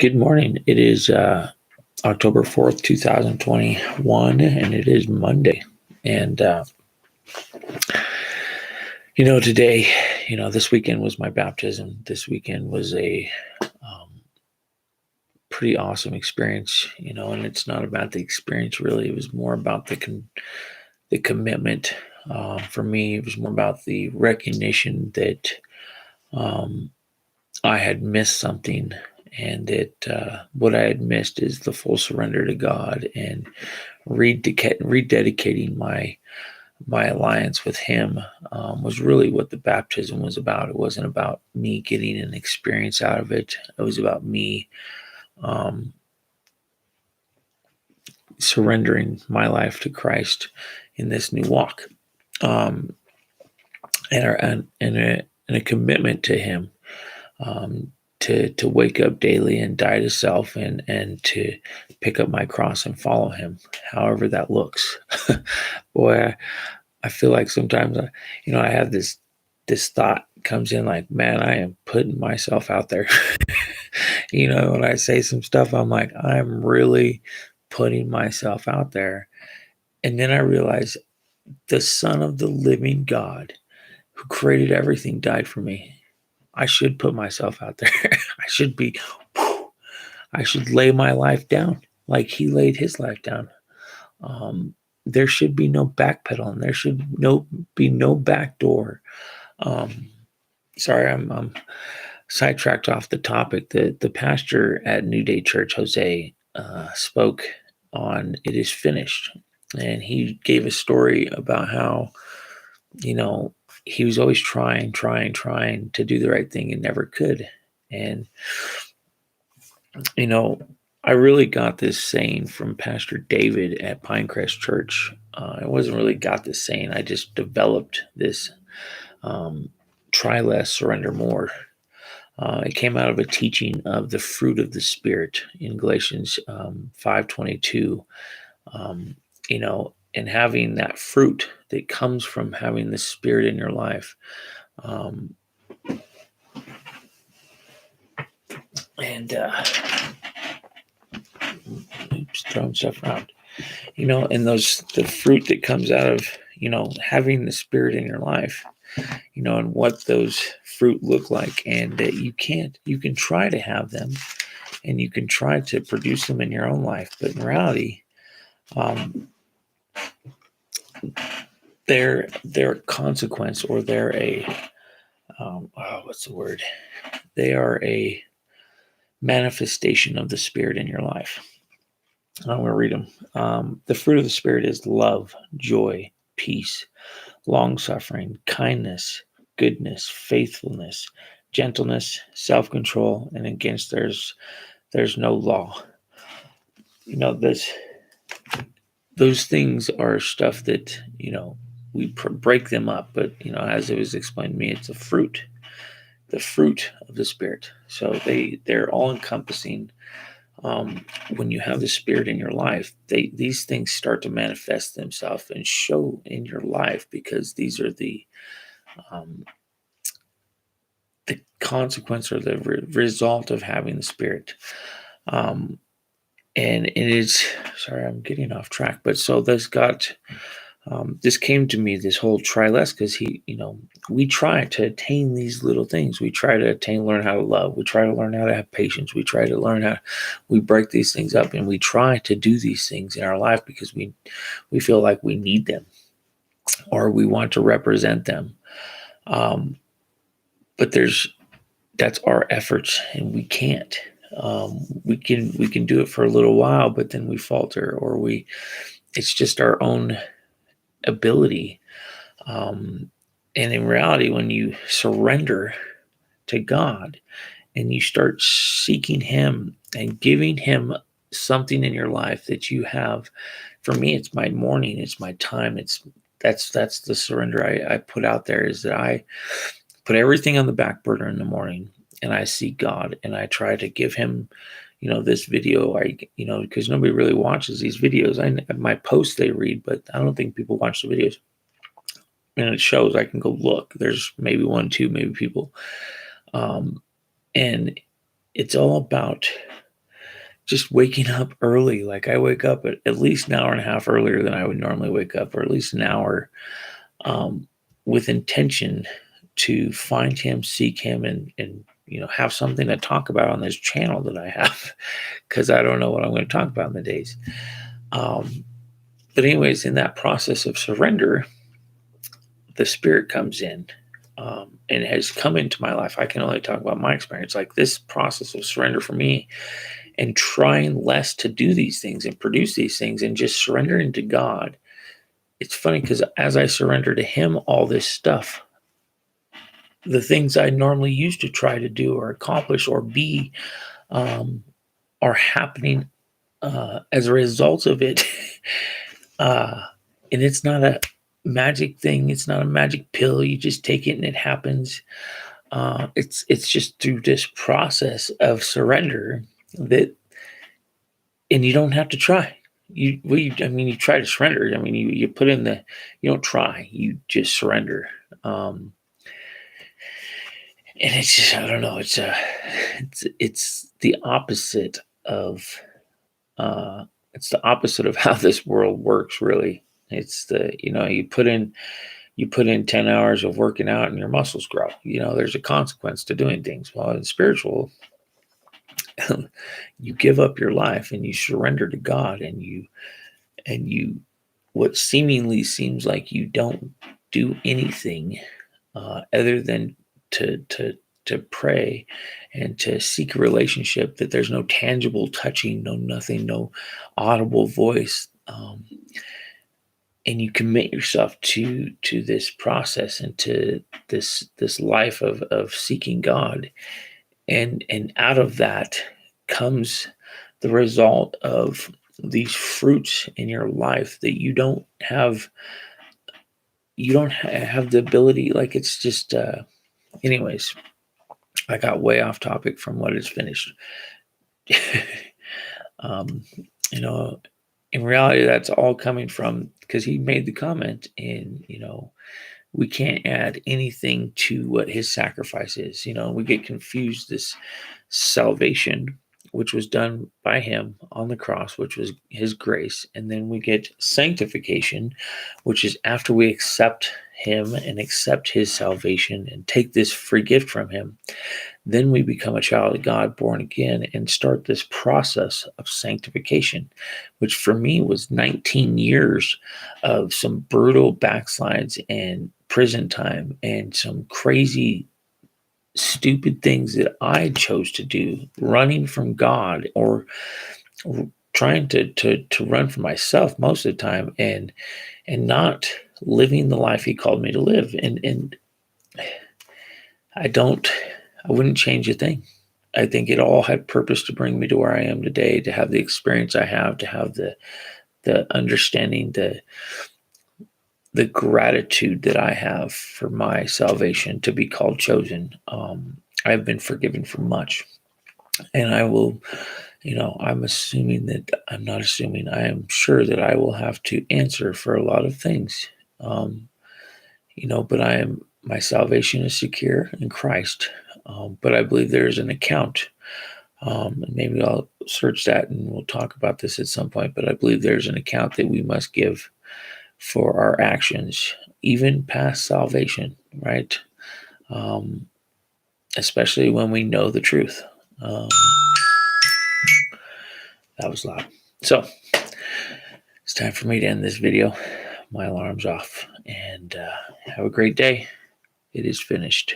Good morning. It is October 4th, 2021, and it is Monday. And, today, this weekend was my baptism. This weekend was a pretty awesome experience, and it's not about the experience really. It was more about the commitment. For me, it was more about the recognition that I had missed something, and that what I had missed is the full surrender to God and rededicating my alliance with Him was really what the baptism was about. It wasn't about me getting an experience out of it. It was about me surrendering my life to Christ in this new walk, and a commitment to Him. To wake up daily and die to self and to pick up my cross and follow Him, however that looks. Boy, I feel like sometimes I have this thought comes in like, man, I am putting myself out there. When I say some stuff, I'm like, I'm really putting myself out there. And then I realize the Son of the living God who created everything died for me. I should put myself out there. I should lay my life down like He laid His life down. There should be no backpedaling. There should be no back door. Sorry, I'm sidetracked off the topic. The pastor at New Day Church, Jose, spoke on "It is finished," and he gave a story about how he was always trying to do the right thing and never could. And I really got this saying from Pastor David at Pinecrest Church. I wasn't really got this saying. I just developed this try less, surrender more. It came out of a teaching of the fruit of the Spirit in Galatians 5:22. And having that fruit that comes from having the Spirit in your life. Throwing stuff around, and the fruit that comes out of, having the Spirit in your life, and what those fruit look like, and that you can try to have them and you can try to produce them in your own life. But in reality, they're a consequence, or they're a, what's the word? They are a manifestation of the Spirit in your life. I'm going to read them. The fruit of the Spirit is love, joy, peace, long-suffering, kindness, goodness, faithfulness, gentleness, self-control, and against there's no law. Those things are stuff that, we break them up, but, as it was explained to me, it's the fruit of the Spirit. So they're all encompassing. When you have the Spirit in your life, these things start to manifest themselves and show in your life, because these are the consequence or the result of having the Spirit. And it is, sorry, I'm getting off track, but so this came to me, this whole try less, because we try to attain these little things. We try to learn how to love. We try to learn how to have patience. We try to learn we break these things up, and we try to do these things in our life because we feel like we need them, or we want to represent them. But that's our efforts, and we can't. We can do it for a little while, but then we falter, or it's just our own ability. And in reality, when you surrender to God and you start seeking Him and giving Him something in your life that you have, for me, it's my morning, it's my time. That's the surrender I put out there, is that I put everything on the back burner in the morning, and I seek God, and I try to give Him, this video, because nobody really watches these videos. My posts they read, but I don't think people watch the videos. And it shows, I can go look. There's maybe 1, 2, maybe people. And it's all about just waking up early. Like I wake up at least an hour and a half earlier than I would normally wake up, or at least an hour, um, with intention to find him, seek him, and have something to talk about on this channel that I have, because I don't know what I'm going to talk about in the days. Um, but anyways, in that process of surrender, the Spirit comes in, and has come into my life. I can only talk about my experience. Like this process of surrender for me, and trying less to do these things and produce these things, and just surrendering to God. It's funny because as I surrender to Him, all this stuff, the things I normally used to try to do or accomplish or be, um, are happening as a result of it. uh, and it's not a magic thing. It's not a magic pill. You just take it and it happens. It's just through this process of surrender that, and you don't have to try. You try to surrender. I mean, you put in the, you don't try. You just surrender. Um, and it's just, I don't know. It's the opposite of uh, it's the opposite of how this world works. Really, it's the, you put in 10 hours of working out and your muscles grow. There's a consequence to doing things. Well, in spiritual, you give up your life and you surrender to God, and you what seemingly seems like you don't do anything other than to pray and to seek a relationship, that there's no tangible touching, no nothing, no audible voice, and you commit yourself to this process and to this life of seeking God, and out of that comes the result of these fruits in your life that you don't have the ability. Like it's just anyways, I got way off topic from what is finished. um you know in reality, that's all coming from, because he made the comment, and we can't add anything to what his sacrifice is. We get confused. This salvation, which was done by him on the cross, which was his grace, and then we get sanctification, which is after we accept him and accept his salvation and take this free gift from him. Then we become a child of God, born again, and start this process of sanctification, which for me was 19 years of some brutal backslides and prison time and some crazy, stupid things that I chose to do, running from God, or trying to run for myself most of the time, and not living the life He called me to live. And I don't, I wouldn't change a thing. I think it all had purpose to bring me to where I am today, to have the experience I have, to have the understanding, the gratitude that I have for my salvation, to be called chosen. I've been forgiven for much, and I will. I'm assuming that I'm not assuming. I am sure that I will have to answer for a lot of things. Um, but my salvation is secure in Christ. But I believe there is an account. And maybe I'll search that and we'll talk about this at some point. But I believe there's an account that we must give for our actions, even past salvation, right? Um, Especially when we know the truth. Um, that was loud. So it's time for me to end this video. My alarm's off. And have a great day. It is finished.